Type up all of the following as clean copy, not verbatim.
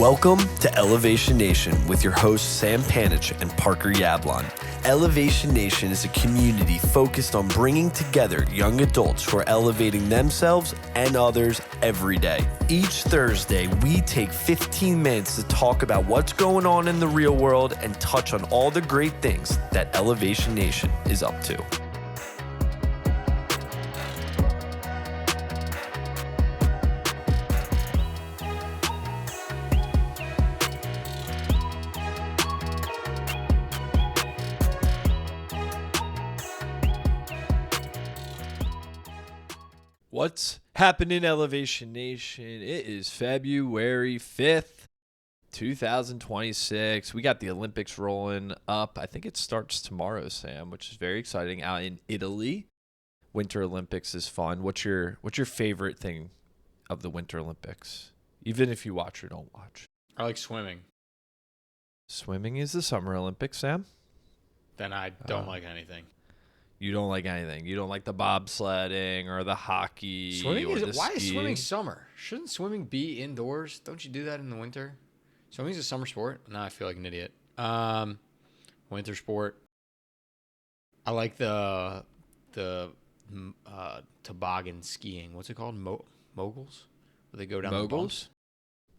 Welcome to Elevation Nation with your hosts Sam Panich and Parker Yablon. Elevation Nation is a community focused on bringing together young adults who are elevating themselves and others every day. Each Thursday, we take 15 minutes to talk about what's going on in the real world and touch on all the great things that Elevation Nation is up to. What's happening, Elevation Nation? It is February 5th, 2026. We got the Olympics rolling up. I think it starts tomorrow, Sam, which is very exciting. Out in Italy, Winter Olympics is fun. What's your favorite thing of the Winter Olympics, even if you watch or don't watch? I like swimming. Swimming is the Summer Olympics, Sam? Then I don't like anything. You don't like anything. You don't like the bobsledding or the hockey. Why is swimming summer? Shouldn't swimming be indoors? Don't you do that in the winter? Swimming's a summer sport. Now I feel like an idiot. Winter sport. I like the toboggan skiing. What's it called? Moguls? Where they go down the bumps.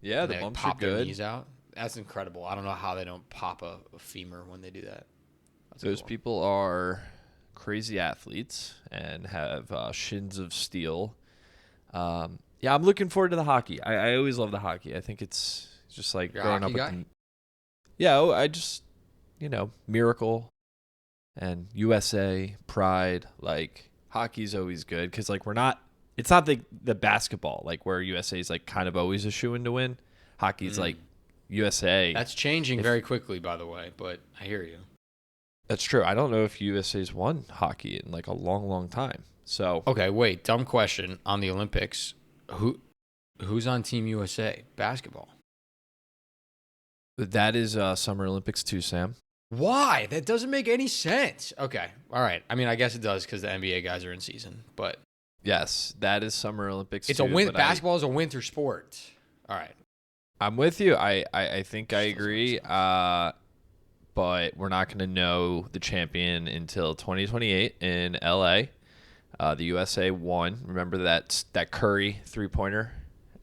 Yeah, the they bumps pop are good. their knees out. That's incredible. I don't know how they don't pop a femur when they do that. Those people are crazy athletes and have shins of steel. Yeah, I'm looking forward to the hockey. I always love the hockey. I think it's just like You're growing a up hockey with guy? I just, Miracle and USA, Pride. Like, hockey's always good because, like, it's not the basketball, like, where USA is, like, kind of always a shoo-in to win. Hockey's, like, USA. That's changing very quickly, by the way, but I hear you. That's true. I don't know if USA's won hockey in like a long, long time. So Okay, wait. Dumb question on the Olympics. Who's on Team USA basketball? that is Summer Olympics too, Sam. Why? That doesn't make any sense. Okay, all right. I mean, I guess it does because the NBA guys are in season. But Yes, that is Summer Olympics it's too. basketball is a winter sport. All right. I'm with you. I think I agree. But we're not going to know the champion until 2028 in LA. The USA won. Remember that Curry 3-pointer?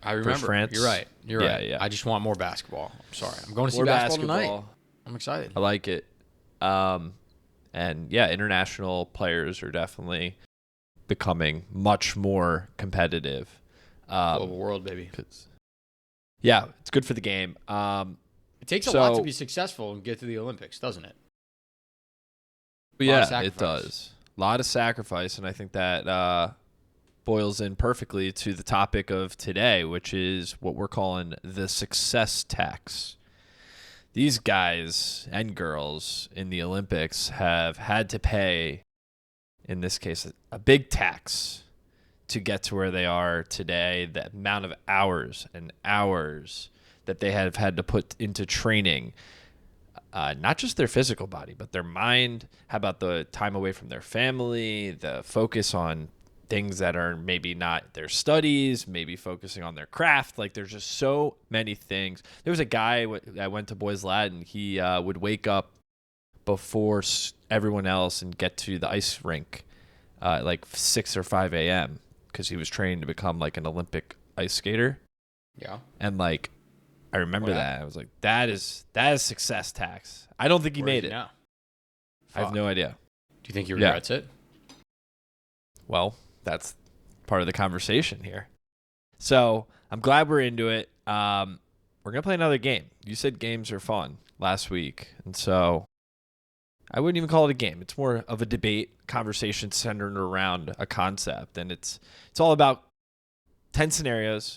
I remember. France? You're right. You're right. Yeah. I just want more basketball. I'm sorry. I'm going to see More basketball tonight. I'm excited. I like it. And yeah, international players are definitely becoming much more competitive. Global world, baby. Yeah, it's good for the game. It takes a lot to be successful and get to the Olympics, doesn't it? Yeah, it does. A lot of sacrifice, and I think that boils in perfectly to the topic of today, which is what we're calling the success tax. These guys and girls in the Olympics have had to pay, in this case, a big tax to get to where they are today. The amount of hours and hours that they have had to put into training, not just their physical body, but their mind. How about the time away from their family, the focus on things that are maybe not their studies, maybe focusing on their craft. Like, there's just so many things. There was a guy that went to Boys Latin. He would wake up before everyone else and get to the ice rink like 6 or 5 a.m. because he was trained to become like an Olympic ice skater. Yeah. And like, I remember that. I was like, that is success tax. I don't think he made it. Now? I have no idea. Do you think he regrets it? Well, that's part of the conversation here. So I'm glad we're into it. We're going to play another game. You said games are fun last week. And so I wouldn't even call it a game. It's more of a debate, conversation centered around a concept. And it's all about 10 scenarios.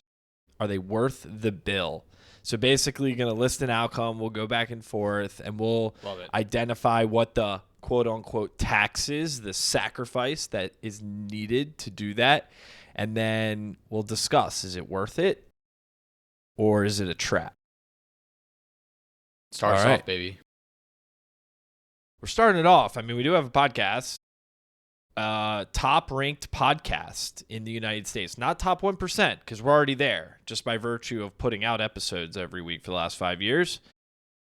Are they worth the bill? So basically, you're going to list an outcome. We'll go back and forth, and we'll identify what the quote-unquote tax is, the sacrifice that is needed to do that. And then we'll discuss, is it worth it, or is it a trap? Start us off, baby. We're starting it off. I mean, we do have a podcast. top ranked podcast in the United States. Not top 1%, because we're already there just by virtue of putting out episodes every week for the last 5 years.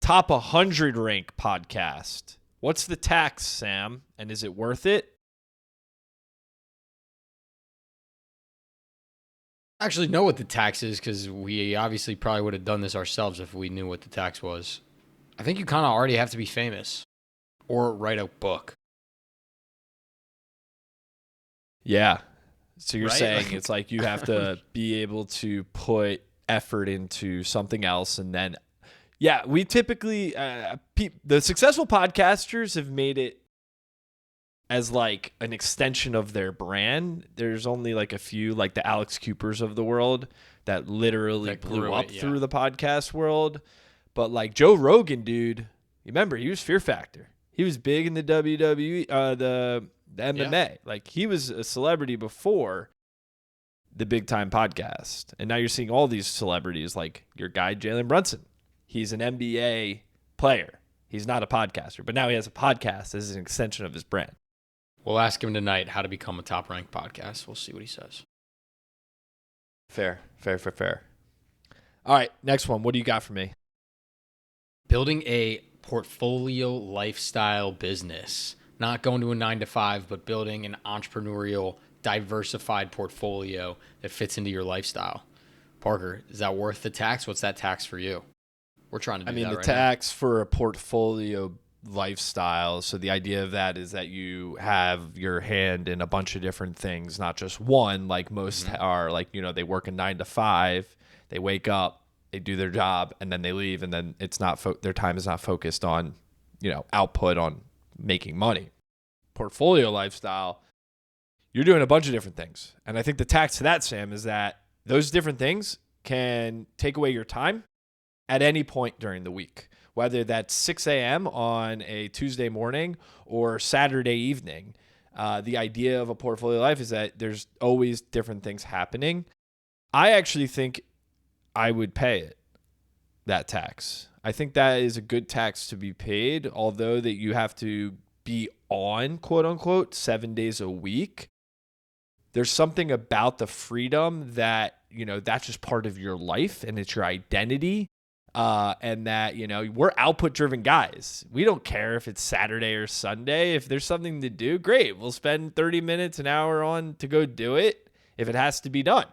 Top 100 rank podcast. What's the tax, Sam? And is it worth it? I actually know what the tax is because we obviously probably would have done this ourselves if we knew what the tax was. I think you kind of already have to be famous or write a book. Yeah. So you're Right? saying it's like you have to be able to put effort into something else. And then, yeah, we typically, the successful podcasters have made it as like an extension of their brand. There's only like a few, like the Alex Coopers of the world that literally That blew grew up it, yeah. through the podcast world. But like Joe Rogan, dude, you remember he was Fear Factor. He was big in the WWE, the MMA. Yeah. Like he was a celebrity before the big time podcast. And now you're seeing all these celebrities like your guy, Jalen Brunson. He's an NBA player. He's not a podcaster, but now he has a podcast as an extension of his brand. We'll ask him tonight how to become a top-ranked podcast. We'll see what he says. Fair. All right, next one. What do you got for me? Building a portfolio lifestyle business. Not going to a 9-to-5, but building an entrepreneurial, diversified portfolio that fits into your lifestyle. Parker, is that worth the tax? What's that tax for you? We're trying to do that right now. The tax for a portfolio lifestyle. So the idea of that is that you have your hand in a bunch of different things, not just one, like most are like, they work a 9-to-5, they wake up, they do their job, and then they leave. And then it's not, their time is not focused on, output on making money. Portfolio lifestyle, you're doing a bunch of different things. And I think the tax to that, Sam, is that those different things can take away your time at any point during the week, whether that's 6 a.m. on a Tuesday morning or Saturday evening. The idea of a portfolio life is that there's always different things happening. I actually think I would pay it, that tax. I think that is a good tax to be paid, although that you have to be on, quote unquote, 7 days a week. There's something about the freedom that, that's just part of your life and it's your identity. And that, we're output driven guys. We don't care if it's Saturday or Sunday. If there's something to do, great. We'll spend 30 minutes, an hour on to go do it if it has to be done.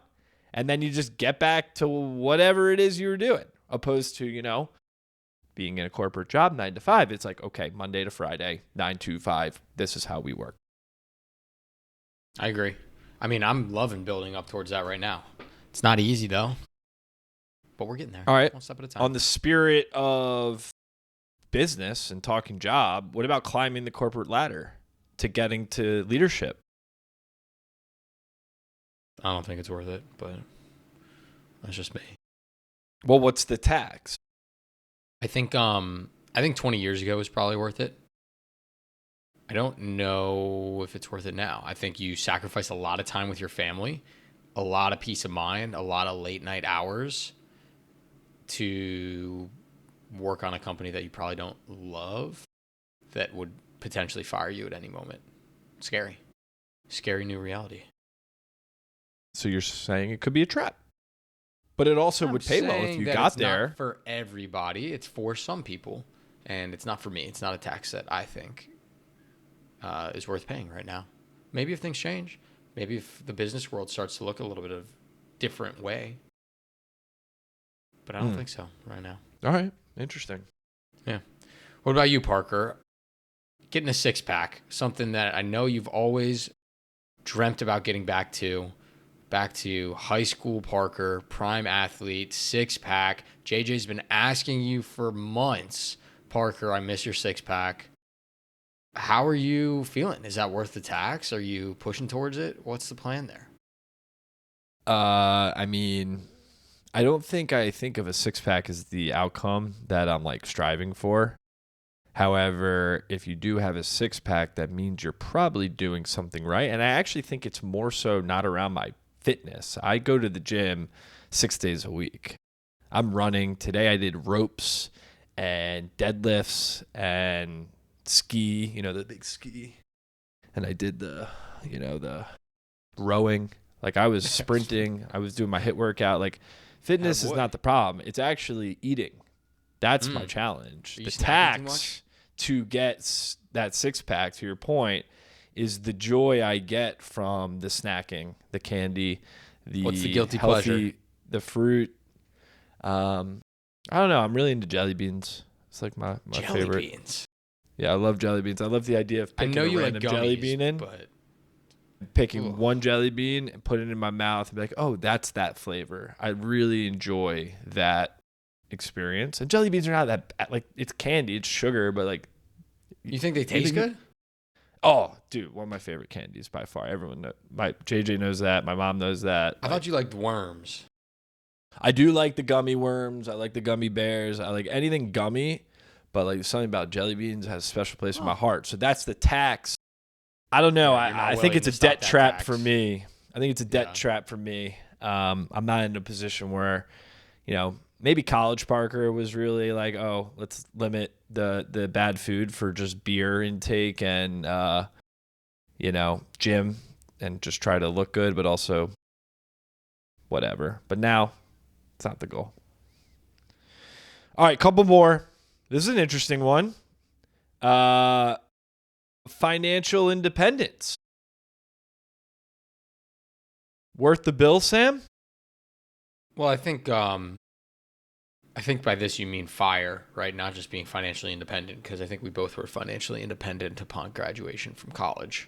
And then you just get back to whatever it is you were doing, opposed to, being in a corporate job, 9-to-5. It's like, okay, Monday to Friday, 9-to-5. This is how we work. I agree. I'm loving building up towards that right now. It's not easy though. But we're getting there. All right. One step at a time. On the spirit of business and talking job, what about climbing the corporate ladder to getting to leadership? I don't think it's worth it, but that's just me. Well, what's the tax? I think 20 years ago was probably worth it. I don't know if it's worth it now. I think you sacrifice a lot of time with your family, a lot of peace of mind, a lot of late night hours to work on a company that you probably don't love that would potentially fire you at any moment. Scary new reality. So you're saying it could be a trap, but it also would pay well if you got there. Not for everybody, it's for some people, and it's not for me. It's not a tax that I think is worth paying right now. Maybe if things change, maybe if the business world starts to look a little bit of different way. But I don't think so right now. All right. Interesting. Yeah. What about you, Parker? Getting a 6-pack, something that I know you've always dreamt about getting back to high school Parker, prime athlete, 6-pack. JJ's been asking you for months, Parker, I miss your 6-pack. How are you feeling? Is that worth the tax? Are you pushing towards it? What's the plan there? I don't think I think of a 6-pack as the outcome that I'm like striving for. However, if you do have a 6-pack, that means you're probably doing something right. And I actually think it's more so not around my fitness. I go to the gym 6 days a week. I'm running. Today I did ropes and deadlifts and ski, the big ski. And I did the the rowing. Like I was sprinting, I was doing my HIIT workout. Like fitness is not the problem. It's actually eating. That's my challenge. The tax to get that six pack, to your point, is the joy I get from the snacking, the candy, What's the guilty healthy, pleasure? the fruit. I don't know. I'm really into jelly beans. It's like my favorite. Jelly beans. Yeah, I love jelly beans. I love the idea of picking a random jelly bean in. But Picking one jelly bean and putting it in my mouth and be like, oh, that's that flavor. I really enjoy that experience. And jelly beans are not that bad. Like, it's candy, it's sugar, but like. You think they taste good? Oh, dude, one of my favorite candies by far. Everyone knows. My JJ knows that. My mom knows that. I thought you liked worms. I do like the gummy worms. I like the gummy bears. I like anything gummy, but like something about jelly beans has a special place in my heart. So that's the tax. I don't know. I think it's a debt trap for me. I think it's a debt trap for me. I'm not in a position where, maybe college Parker was really like, oh, let's limit the bad food for just beer intake and, gym and just try to look good, but also whatever. But now it's not the goal. All right, couple more. This is an interesting one. Financial independence. Worth the bill, Sam? Well, I think by this you mean FIRE, right? Not just being financially independent, because I think we both were financially independent upon graduation from college,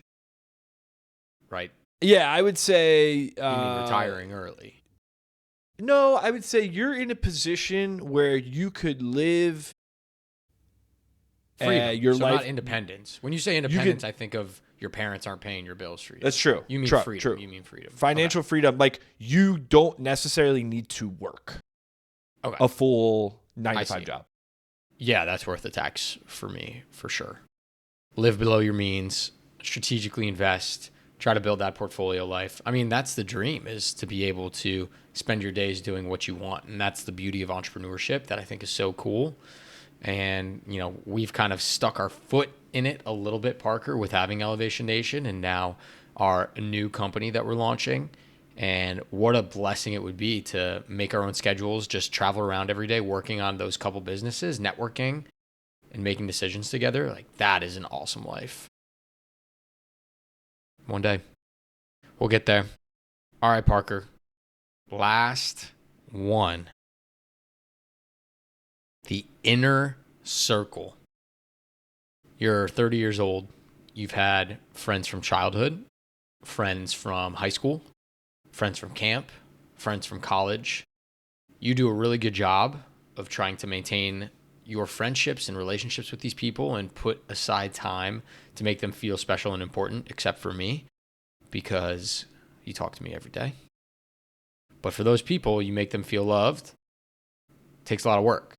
right? Yeah, I would say... you mean retiring early? No, I would say you're in a position where you could live... Freedom. Your so life, not independence. When you say independence, I think of your parents aren't paying your bills for you. That's true. You mean freedom. True. You mean freedom. Financial freedom. Like, you don't necessarily need to work a full 9-to-5 job. Yeah, that's worth the tax for me, for sure. Live below your means, strategically invest, try to build that portfolio life. I mean, that's the dream, is to be able to spend your days doing what you want. And that's the beauty of entrepreneurship that I think is so cool. And, we've kind of stuck our foot in it a little bit, Parker, with having Elevation Nation and now our new company that we're launching. And what a blessing it would be to make our own schedules, just travel around every day, working on those couple businesses, networking and making decisions together. Like, that is an awesome life. One day we'll get there. All right, Parker. Last one. The inner circle. You're 30 years old. You've had friends from childhood, friends from high school, friends from camp, friends from college. You do a really good job of trying to maintain your friendships and relationships with these people and put aside time to make them feel special and important, except for me, because you talk to me every day. But for those people, you make them feel loved. It takes a lot of work.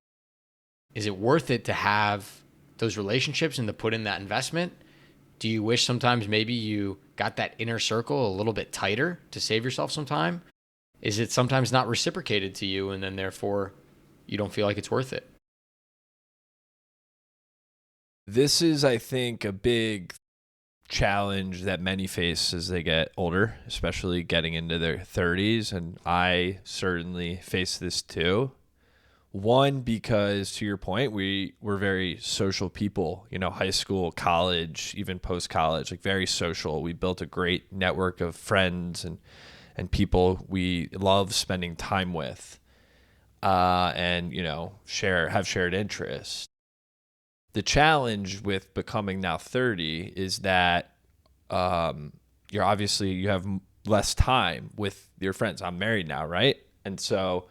Is it worth it to have those relationships and to put in that investment? Do you wish sometimes maybe you got that inner circle a little bit tighter to save yourself some time? Is it sometimes not reciprocated to you and then therefore you don't feel like it's worth it? This is, I think, a big challenge that many face as they get older, especially getting into their 30s. And I certainly face this too. One, because to your point, we're very social people, high school, college, even post-college, like very social. We built a great network of friends and people we love spending time with and, have shared interests. The challenge with becoming now 30 is that you have less time with your friends. I'm married now, right? And so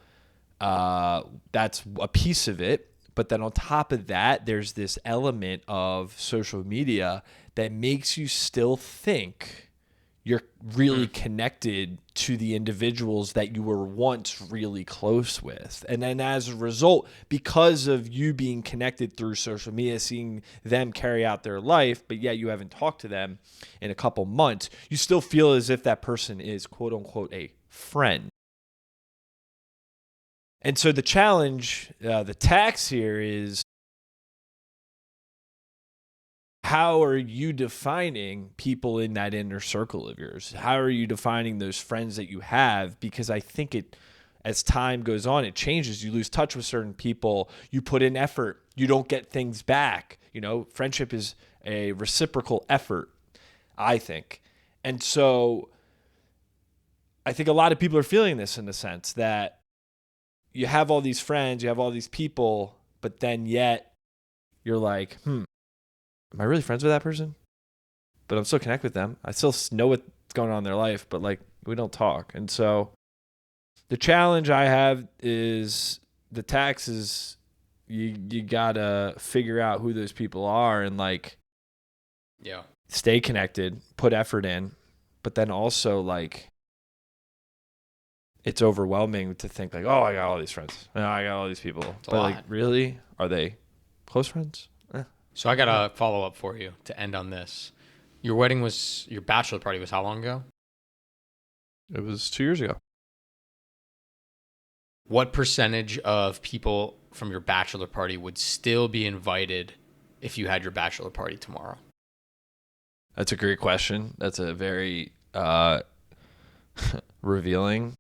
that's a piece of it. But then on top of that, there's this element of social media that makes you still think you're really connected to the individuals that you were once really close with. And then as a result, because of you being connected through social media, seeing them carry out their life, but yet you haven't talked to them in a couple months, you still feel as if that person is quote unquote a friend. And so the challenge, the tax here is how are you defining people in that inner circle of yours? How are you defining those friends that you have? Because I think as time goes on, it changes. You lose touch with certain people. You put in effort. You don't get things back. Friendship is a reciprocal effort, I think. And so I think a lot of people are feeling this in the sense that you have all these friends, you have all these people, but then yet you're like, am I really friends with that person? But I'm still connected with them. I still know what's going on in their life, but we don't talk. And so the challenge I have is the taxes. You gotta figure out who those people are and stay connected, put effort in, but then also it's overwhelming to think oh, I got all these friends. I got all these people. But really, are they close friends? So I got a follow-up for you to end on this. Your bachelor party was how long ago? It was 2 years ago. What percentage of people from your bachelor party would still be invited if you had your bachelor party tomorrow? That's a great question. That's a very revealing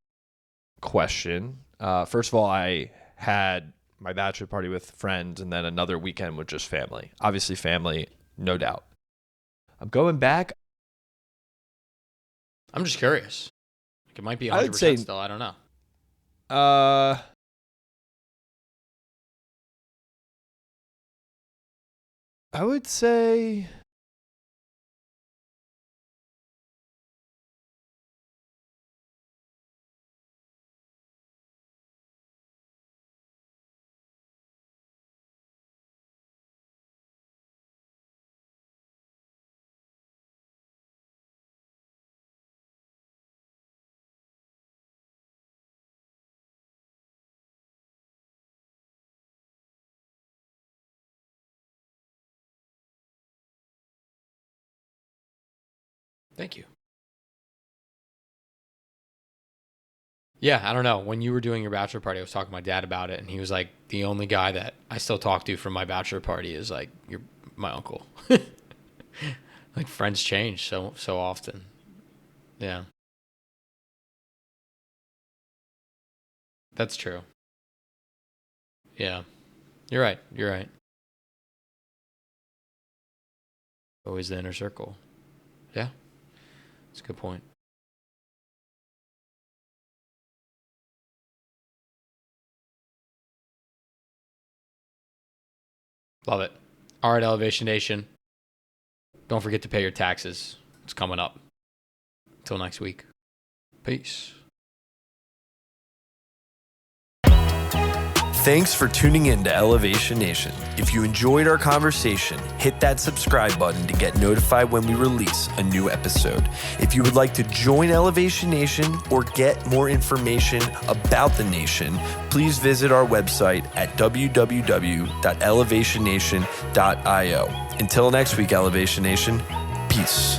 question. First of all, I had my bachelor party with friends and then another weekend with just family. Obviously family, no doubt. I'm going back. I'm just curious. It might be 100% still. I don't know. I would say Thank you. Yeah, I don't know. When you were doing your bachelor party, I was talking to my dad about it, and he was like, the only guy that I still talk to from my bachelor party is my uncle. Friends change so often. Yeah. That's true. Yeah. You're right. Always the inner circle. Yeah. That's a good point. Love it. All right, Elevation Nation. Don't forget to pay your taxes. It's coming up. Until next week. Peace. Thanks for tuning in to Elevation Nation. If you enjoyed our conversation, hit that subscribe button to get notified when we release a new episode. If you would like to join Elevation Nation or get more information about the nation, please visit our website at www.elevationnation.io. Until next week, Elevation Nation, peace.